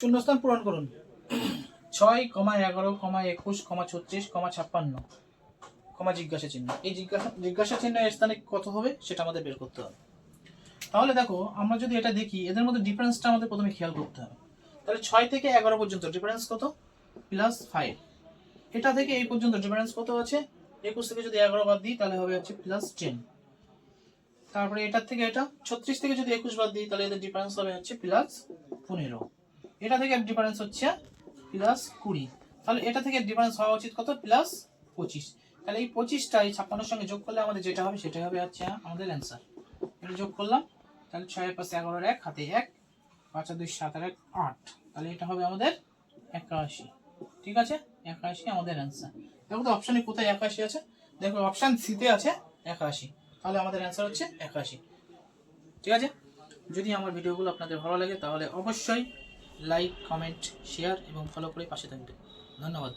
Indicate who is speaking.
Speaker 1: শূন্যস্থান পূরণ করুন। 6,11,21,36,56, জিজ্ঞাসা চিহ্ন। এই জিজ্ঞাসা চিহ্নের স্থানে কত হবে সেটা আমাদের বের করতে হবে। তাহলে দেখো আমরা যদি এটা দেখি, এদের মধ্যে ডিফারেন্সটা আমাদের প্রথমে খেয়াল করতে হবে। তাহলে 6 থেকে 11 পর্যন্ত ডিফারেন্স কত? +5। এটা থেকে এই পর্যন্ত ডিফারেন্স কত আছে? 21 থেকে যদি 11 বাদ দিই তাহলে হবে হচ্ছে +10। তারপরে এটার থেকে এটা 36 থেকে যদি 21 বাদ দিই তাহলে এদের ডিফারেন্স হবে হচ্ছে +15। এটা থেকে ডিফারেন্স হচ্ছে +20। তাহলে এটা থেকে ডিফারেন্স হওয়া উচিত কত? +25। তাহলে এই 25টা এই 56 সঙ্গে যোগ করলে আমাদের যেটা হবে সেটাই হবে হচ্ছে আমাদের অ্যান্সার। এটা যোগ করলাম, তাহলে 6 এর পাশে 11 1 হাতে 1, 5 আর 2 7 আর 1 8, তাহলে এটা হবে আমাদের 81। ঠিক আছে, 81 আমাদের অ্যান্সার। দেখো তো অপশানে কোথায় 81 আছে? দেখো অপশান সিতে আছে 81, তাহলে আমাদের অ্যান্সার হচ্ছে 81। ঠিক আছে, যদি আমার ভিডিওগুলো আপনাদের ভালো লাগে তাহলে অবশ্যই লাইক, কমেন্ট, শেয়ার এবং ফলো করে পাশে থাকবেন। ধন্যবাদ।